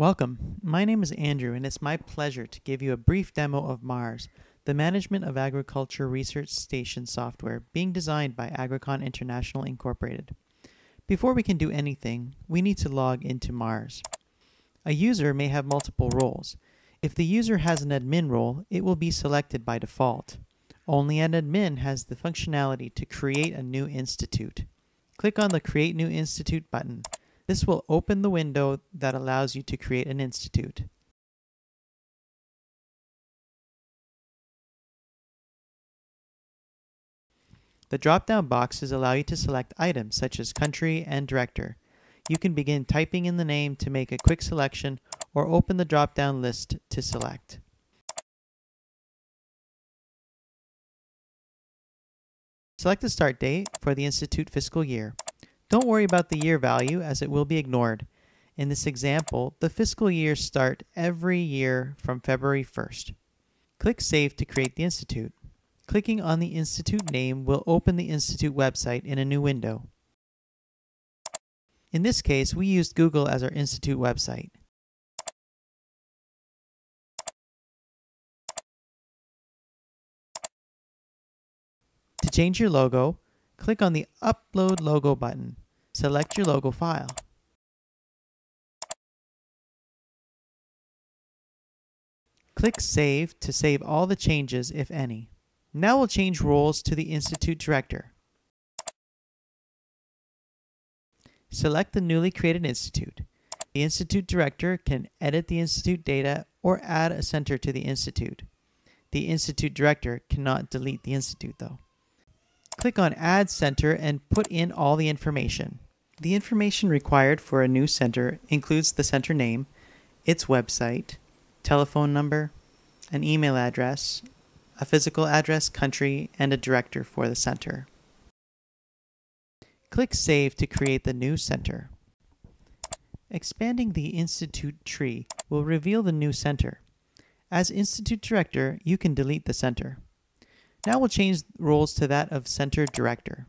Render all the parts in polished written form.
Welcome. My name is Andrew, and it's my pleasure to give you a brief demo of MARS, the Management of Agriculture Research Station software being designed by AGRICON International Inc. Before we can do anything, we need to log into MARS. A user may have multiple roles. If the user has an admin role, it will be selected by default. Only an admin has the functionality to create a new institute. Click on the Create New Institute button. This will open the window that allows you to create an institute. The drop-down boxes allow you to select items such as country and director. You can begin typing in the name to make a quick selection or open the drop-down list to select. Select the start date for the institute fiscal year. Don't worry about the year value as it will be ignored. In this example, the fiscal years start every year from February 1st. Click Save to create the institute. Clicking on the institute name will open the institute website in a new window. In this case, we used Google as our institute website. To change your logo, click on the Upload Logo button. Select your logo file. Click Save to save all the changes, if any. Now we'll change roles to the Institute Director. Select the newly created institute. The Institute Director can edit the institute data or add a center to the institute. The Institute Director cannot delete the institute though. Click on Add Center and put in all the information. The information required for a new center includes the center name, its website, telephone number, an email address, a physical address, country, and a director for the center. Click Save to create the new center. Expanding the Institute tree will reveal the new center. As Institute Director, you can delete the center. Now we'll change roles to that of Center Director.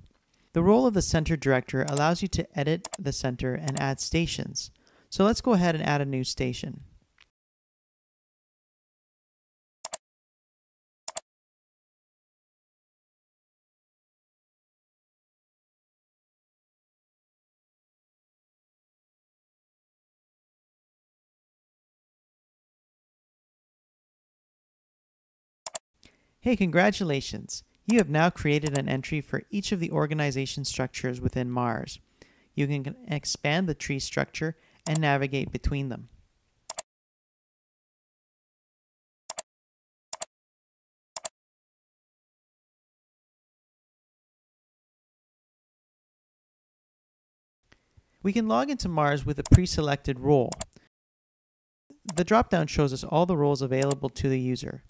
The role of the Center Director allows you to edit the center and add stations. So let's go ahead and add a new station. Hey, congratulations! You have now created an entry for each of the organization structures within MARS. You can expand the tree structure and navigate between them. We can log into MARS with a pre-selected role. The drop-down shows us all the roles available to the user.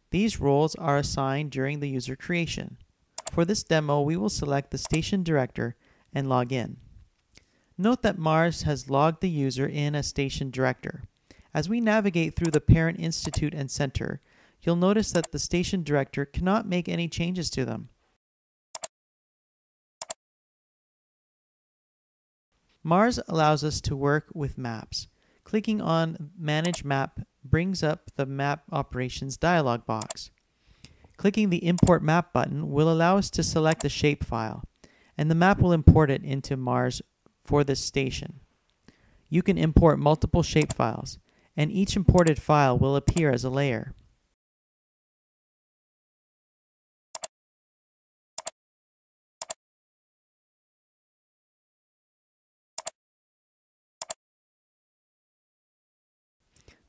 These roles are assigned during the user creation. For this demo, we will select the Station Director and log in. Note that MARS has logged the user in as Station Director. As we navigate through the parent institute and center, you'll notice that the Station Director cannot make any changes to them. MARS allows us to work with maps. Clicking on Manage Map brings up the Map Operations dialog box. Clicking the Import Map button will allow us to select a shapefile, and the map will import it into MARS for this station. You can import multiple shapefiles, and each imported file will appear as a layer.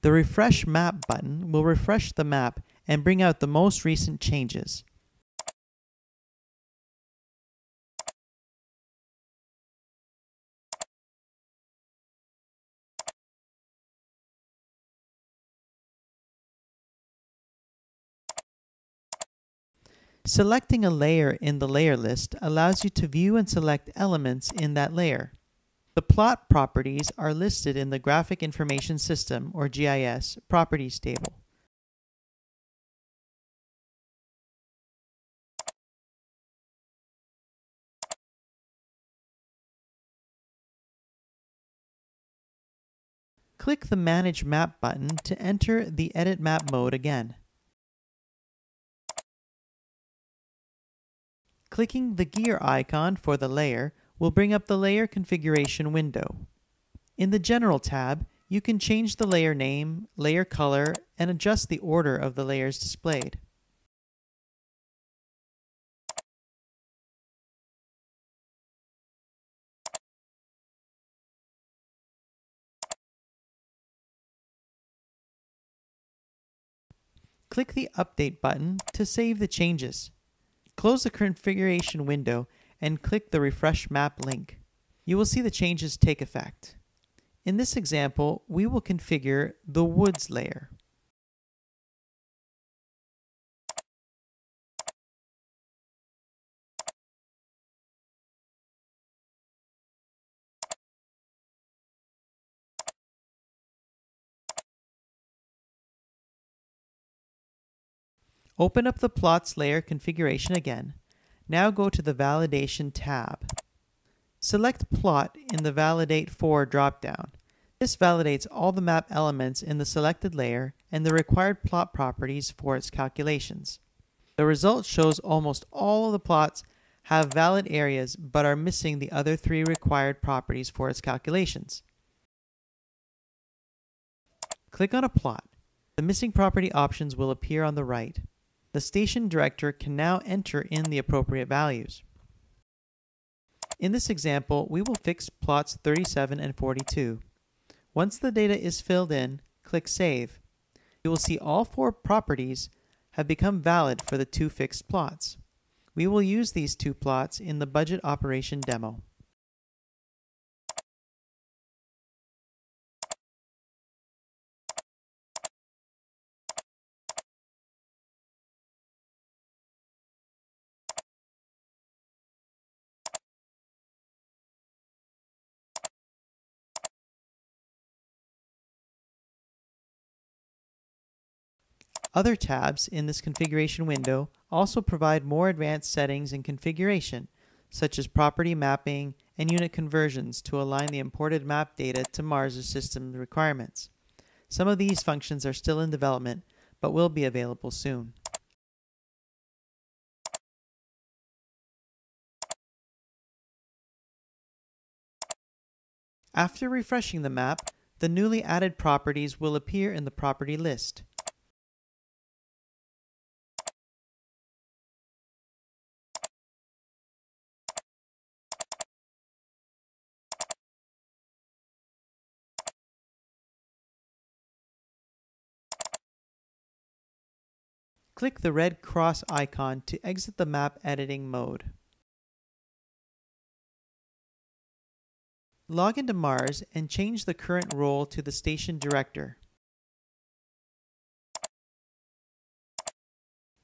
The Refresh Map button will refresh the map and bring out the most recent changes. Selecting a layer in the layer list allows you to view and select elements in that layer. The plot properties are listed in the Graphic Information System, or GIS, properties table. Click the Manage Map button to enter the Edit Map mode again. Clicking the gear icon for the layer will bring up the layer configuration window. In the General tab, you can change the layer name, layer color, and adjust the order of the layers displayed. Click the Update button to save the changes. Close the configuration window and click the Refresh Map link. You will see the changes take effect. In this example, we will configure the Woods layer. Open up the Plots layer configuration again. Now go to the Validation tab. Select Plot in the Validate For dropdown. This validates all the map elements in the selected layer and the required plot properties for its calculations. The result shows almost all of the plots have valid areas but are missing the other 3 required properties for its calculations. Click on a plot. The missing property options will appear on the right. The station director can now enter in the appropriate values. In this example, we will fix plots 37 and 42. Once the data is filled in, click Save. You will see all 4 properties have become valid for the 2 fixed plots. We will use these 2 plots in the budget operation demo. Other tabs in this configuration window also provide more advanced settings and configuration, such as property mapping and unit conversions to align the imported map data to Mars' system requirements. Some of these functions are still in development, but will be available soon. After refreshing the map, the newly added properties will appear in the property list. Click the red cross icon to exit the map editing mode. Log into Mars and change the current role to the station director.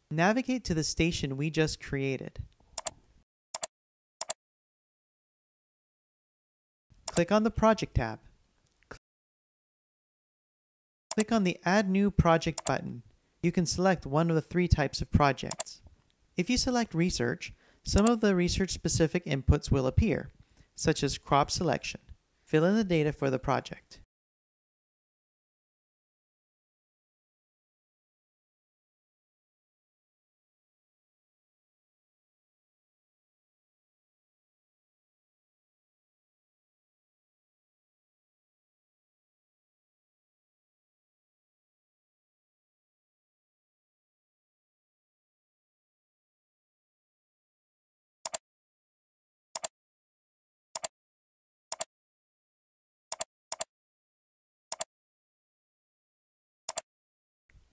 Navigate to the station we just created. Click on the Project tab. Click on the Add New Project button. You can select one of the 3 types of projects. If you select Research, some of the research-specific inputs will appear, such as crop selection. Fill in the data for the project.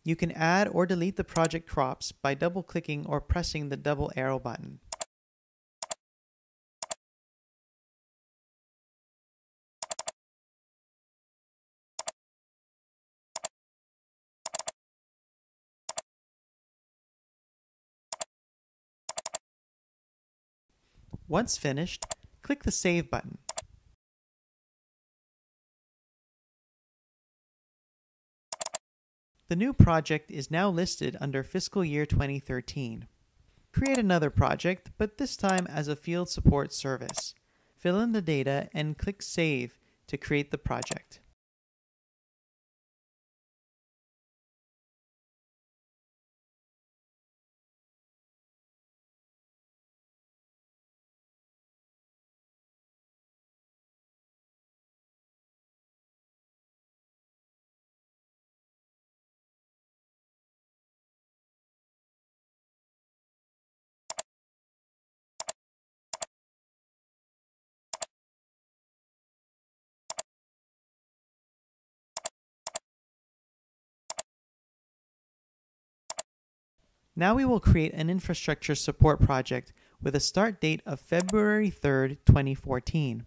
You can add or delete the project crops by double-clicking or pressing the double arrow button. Once finished, click the Save button. The new project is now listed under Fiscal Year 2013. Create another project, but this time as a field support service. Fill in the data and click Save to create the project. Now we will create an infrastructure support project with a start date of February 3rd, 2014.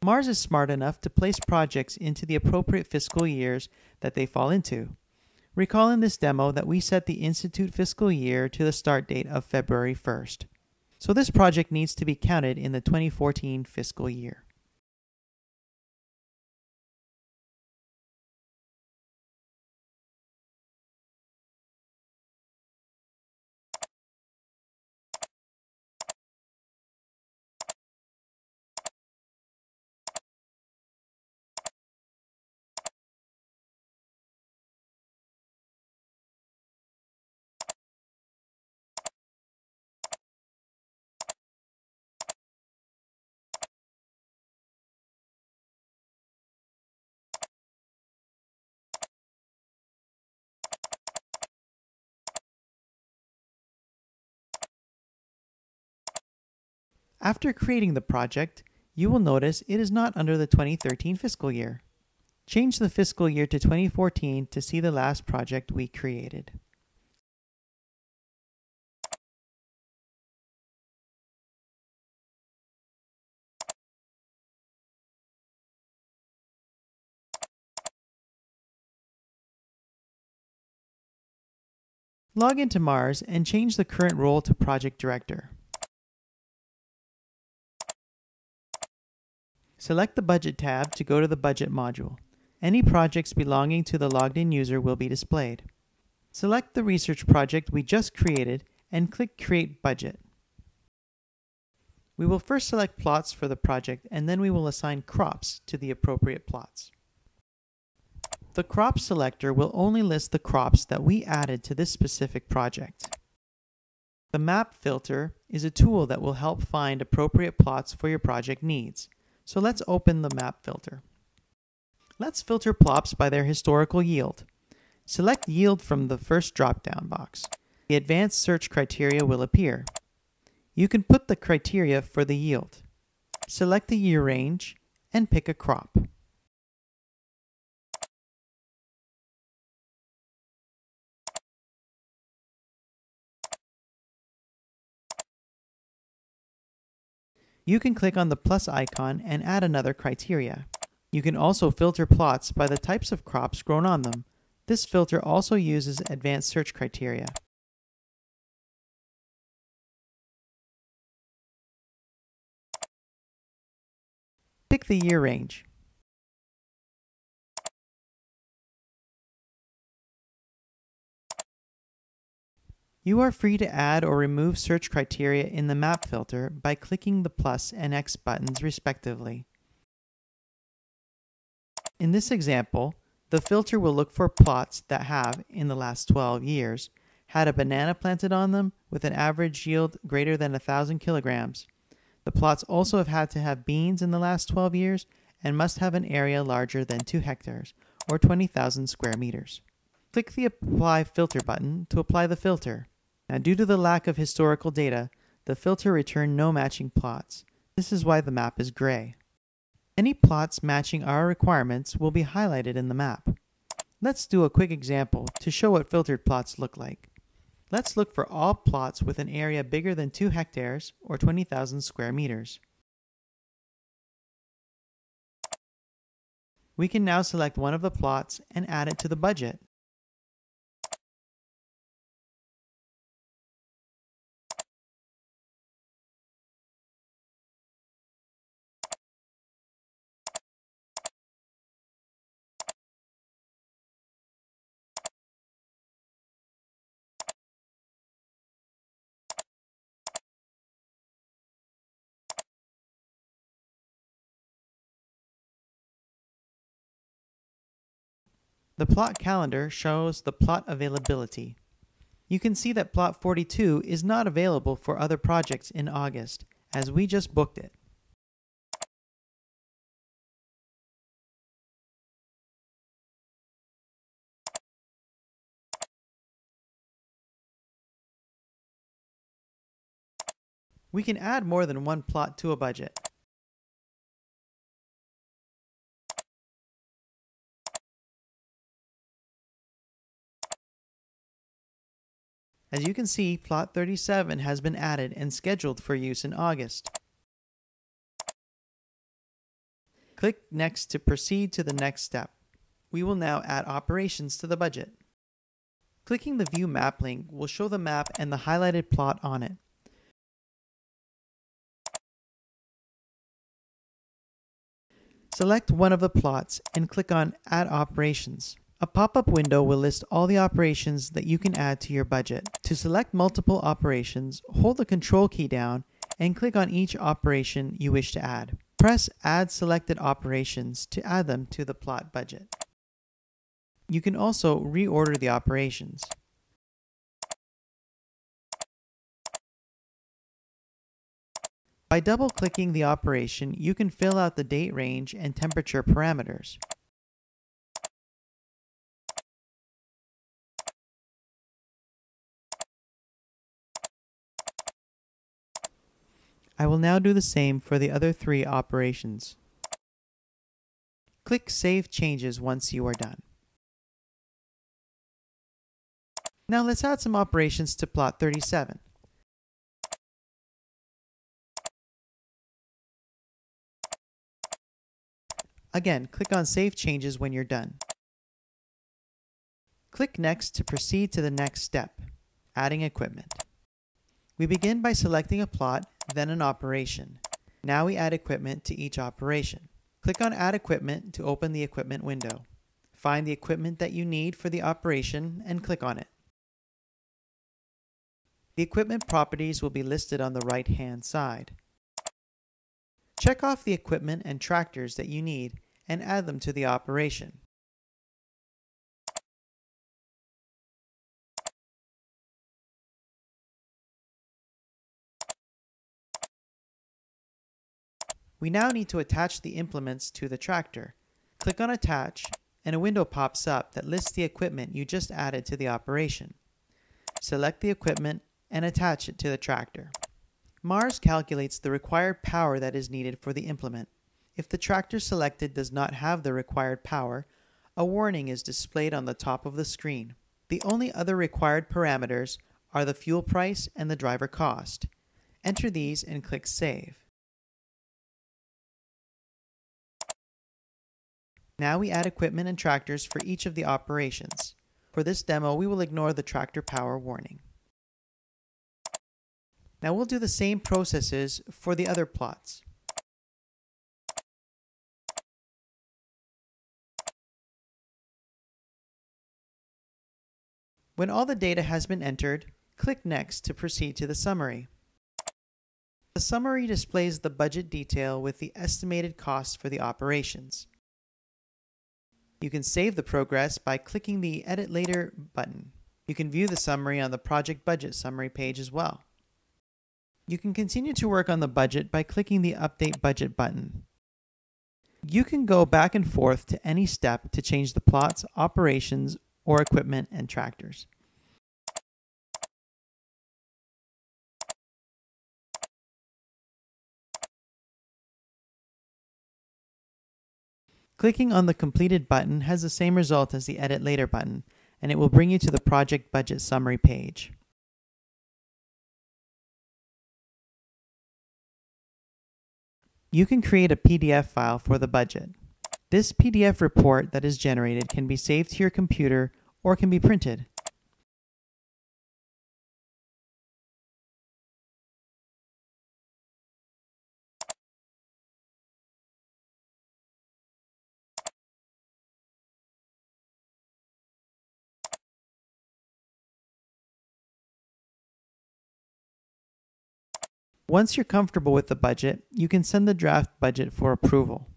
Mars is smart enough to place projects into the appropriate fiscal years that they fall into. Recall in this demo that we set the Institute fiscal year to the start date of February 1st. So this project needs to be counted in the 2014 fiscal year. After creating the project, you will notice it is not under the 2013 fiscal year. Change the fiscal year to 2014 to see the last project we created. Log into Mars and change the current role to Project Director. Select the Budget tab to go to the Budget module. Any projects belonging to the logged-in user will be displayed. Select the research project we just created and click Create Budget. We will first select plots for the project and then we will assign crops to the appropriate plots. The crop selector will only list the crops that we added to this specific project. The map filter is a tool that will help find appropriate plots for your project needs. So let's open the map filter. Let's filter plots by their historical yield. Select Yield from the first drop-down box. The advanced search criteria will appear. You can put the criteria for the yield. Select the year range and pick a crop. You can click on the plus icon and add another criteria. You can also filter plots by the types of crops grown on them. This filter also uses advanced search criteria. Pick the year range. You are free to add or remove search criteria in the map filter by clicking the plus and X buttons respectively. In this example, the filter will look for plots that have, in the last 12 years, had a banana planted on them with an average yield greater than 1,000 kilograms. The plots also have had to have beans in the last 12 years and must have an area larger than 2 hectares, or 20,000 square meters. Click the Apply Filter button to apply the filter. Now, due to the lack of historical data, the filter returned no matching plots. This is why the map is gray. Any plots matching our requirements will be highlighted in the map. Let's do a quick example to show what filtered plots look like. Let's look for all plots with an area bigger than 2 hectares or 20,000 square meters. We can now select one of the plots and add it to the budget. The plot calendar shows the plot availability. You can see that plot 42 is not available for other projects in August, as we just booked it. We can add more than one plot to a budget. As you can see, plot 37 has been added and scheduled for use in August. Click Next to proceed to the next step. We will now add operations to the budget. Clicking the View Map link will show the map and the highlighted plot on it. Select one of the plots and click on Add Operations. A pop-up window will list all the operations that you can add to your budget. To select multiple operations, hold the Control key down and click on each operation you wish to add. Press Add Selected Operations to add them to the plot budget. You can also reorder the operations. By double-clicking the operation, you can fill out the date range and temperature parameters. I will now do the same for the other 3 operations. Click Save Changes once you are done. Now let's add some operations to plot 37. Again, click on Save Changes when you're done. Click Next to proceed to the next step, adding equipment. We begin by selecting a plot, then an operation. Now we add equipment to each operation. Click on Add Equipment to open the equipment window. Find the equipment that you need for the operation and click on it. The equipment properties will be listed on the right-hand side. Check off the equipment and tractors that you need and add them to the operation. We now need to attach the implements to the tractor. Click on Attach, and a window pops up that lists the equipment you just added to the operation. Select the equipment and attach it to the tractor. Mars calculates the required power that is needed for the implement. If the tractor selected does not have the required power, a warning is displayed on the top of the screen. The only other required parameters are the fuel price and the driver cost. Enter these and click Save. Now we add equipment and tractors for each of the operations. For this demo, we will ignore the tractor power warning. Now we'll do the same processes for the other plots. When all the data has been entered, click Next to proceed to the summary. The summary displays the budget detail with the estimated costs for the operations. You can save the progress by clicking the Edit Later button. You can view the summary on the Project Budget Summary page as well. You can continue to work on the budget by clicking the Update Budget button. You can go back and forth to any step to change the plots, operations, or equipment and tractors. Clicking on the Completed button has the same result as the Edit Later button, and it will bring you to the Project Budget Summary page. You can create a PDF file for the budget. This PDF report that is generated can be saved to your computer or can be printed. Once you're comfortable with the budget, you can send the draft budget for approval.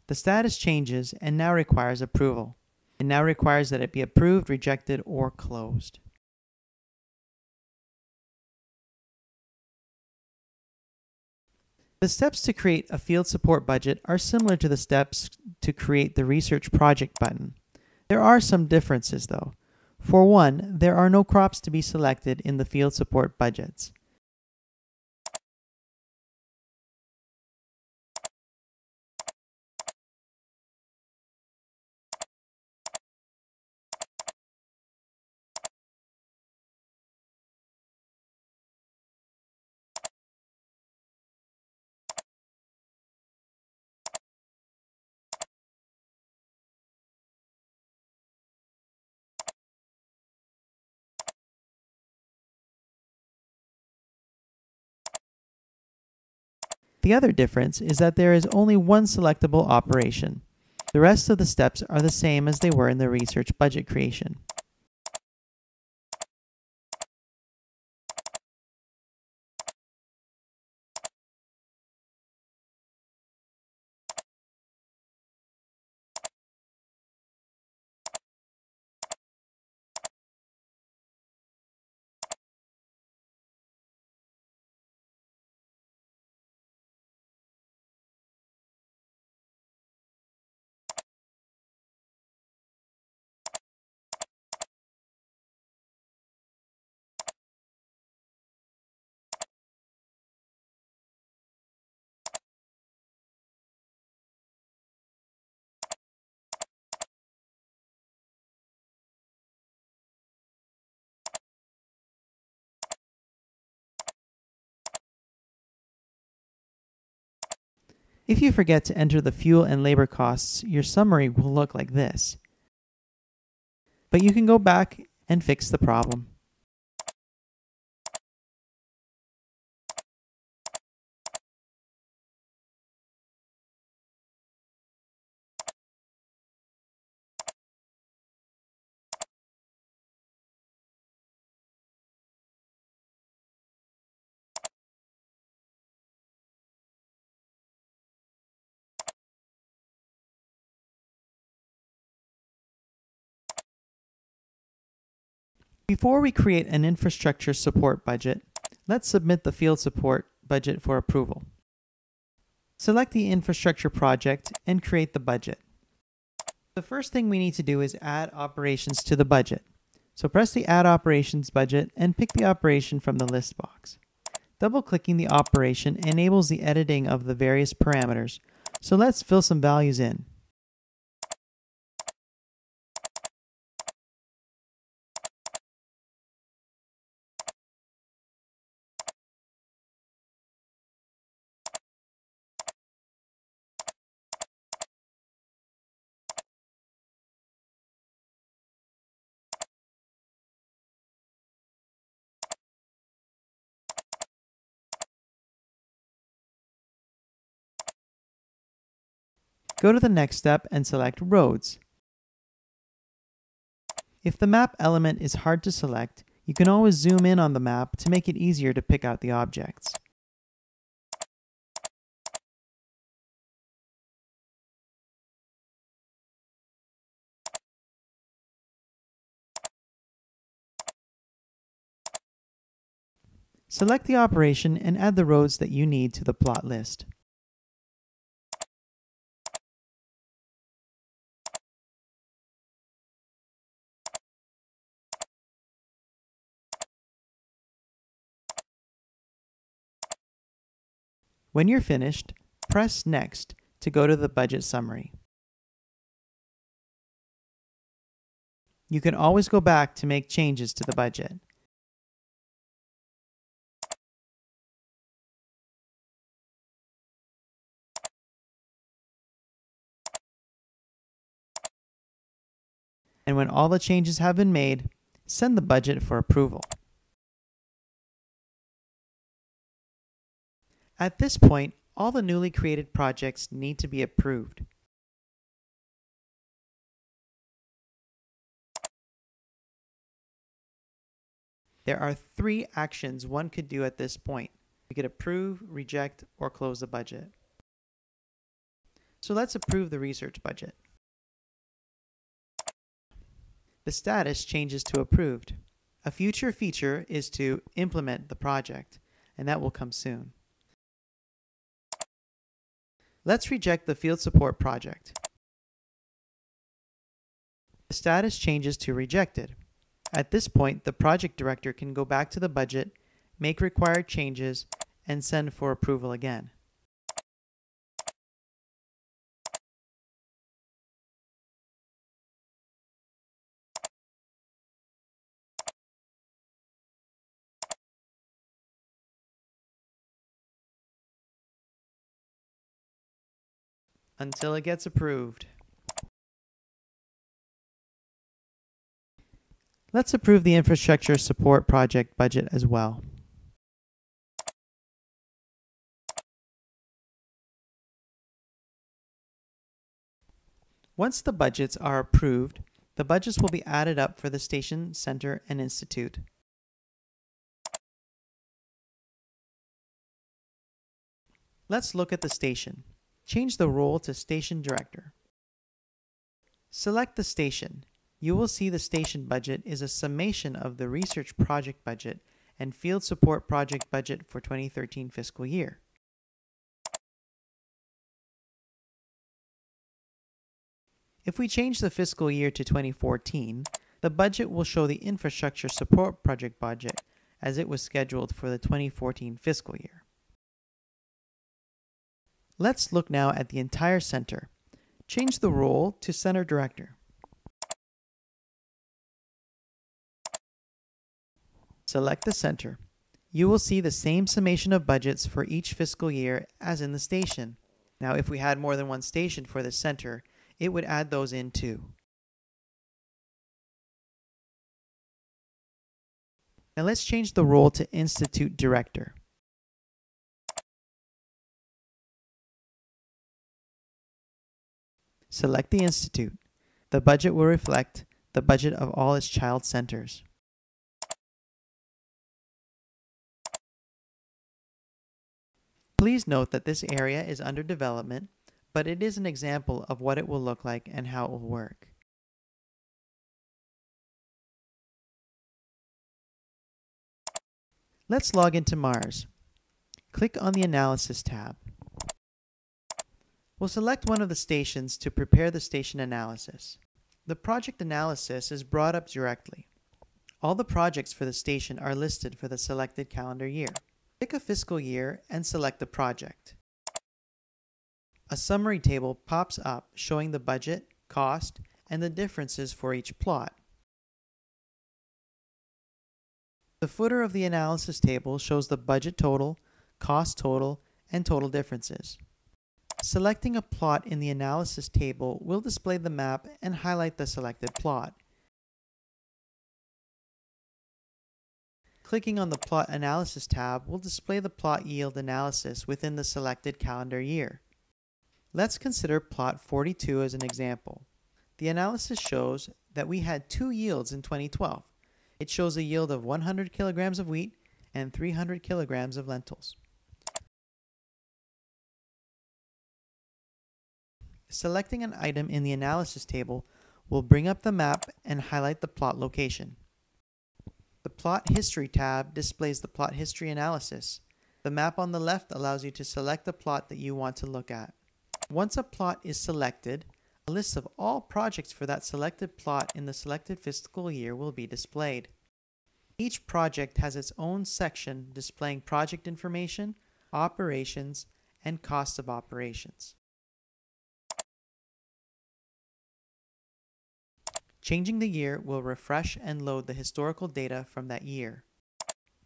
The status changes and now requires approval. It now requires that it be approved, rejected, or closed. The steps to create a field support budget are similar to the steps to create the research project button. There are some differences though. For one, there are no crops to be selected in the field support budgets. The other difference is that there is only one selectable operation. The rest of the steps are the same as they were in the research budget creation. If you forget to enter the fuel and labor costs, your summary will look like this. But you can go back and fix the problem. Before we create an infrastructure support budget, let's submit the field support budget for approval. Select the infrastructure project and create the budget. The first thing we need to do is add operations to the budget. So press the Add Operations budget and pick the operation from the list box. Double-clicking the operation enables the editing of the various parameters, so let's fill some values in. Go to the next step and select Roads. If the map element is hard to select, you can always zoom in on the map to make it easier to pick out the objects. Select the operation and add the roads that you need to the plot list. When you're finished, press Next to go to the budget summary. You can always go back to make changes to the budget. And when all the changes have been made, send the budget for approval. At this point, all the newly created projects need to be approved. There are 3 actions one could do at this point. We could approve, reject, or close the budget. So let's approve the research budget. The status changes to approved. A future feature is to implement the project, and that will come soon. Let's reject the field support project. The status changes to rejected. At this point, the project director can go back to the budget, make required changes, and send for approval again. Until it gets approved. Let's approve the infrastructure support project budget as well. Once the budgets are approved, the budgets will be added up for the station, center, and institute. Let's look at the station. Change the role to Station Director. Select the station. You will see the station budget is a summation of the research project budget and field support project budget for 2013 fiscal year. If we change the fiscal year to 2014, the budget will show the infrastructure support project budget as it was scheduled for the 2014 fiscal year. Let's look now at the entire center. Change the role to Center Director. Select the center. You will see the same summation of budgets for each fiscal year as in the station. Now, if we had more than one station for the center, it would add those in too. Now let's change the role to Institute Director. Select the institute. The budget will reflect the budget of all its child centers. Please note that this area is under development, but it is an example of what it will look like and how it will work. Let's log into Mars. Click on the Analysis tab. We'll select one of the stations to prepare the station analysis. The project analysis is brought up directly. All the projects for the station are listed for the selected calendar year. Pick a fiscal year and select the project. A summary table pops up showing the budget, cost, and the differences for each plot. The footer of the analysis table shows the budget total, cost total, and total differences. Selecting a plot in the analysis table will display the map and highlight the selected plot. Clicking on the Plot Analysis tab will display the plot yield analysis within the selected calendar year. Let's consider plot 42 as an example. The analysis shows that we had two yields in 2012. It shows a yield of 100 kilograms of wheat and 300 kilograms of lentils. Selecting an item in the analysis table will bring up the map and highlight the plot location. The Plot History tab displays the plot history analysis. The map on the left allows you to select the plot that you want to look at. Once a plot is selected, a list of all projects for that selected plot in the selected fiscal year will be displayed. Each project has its own section displaying project information, operations, and cost of operations. Changing the year will refresh and load the historical data from that year.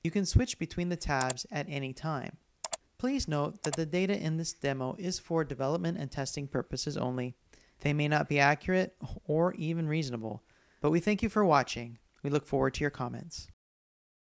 You can switch between the tabs at any time. Please note that the data in this demo is for development and testing purposes only. They may not be accurate or even reasonable, but we thank you for watching. We look forward to your comments.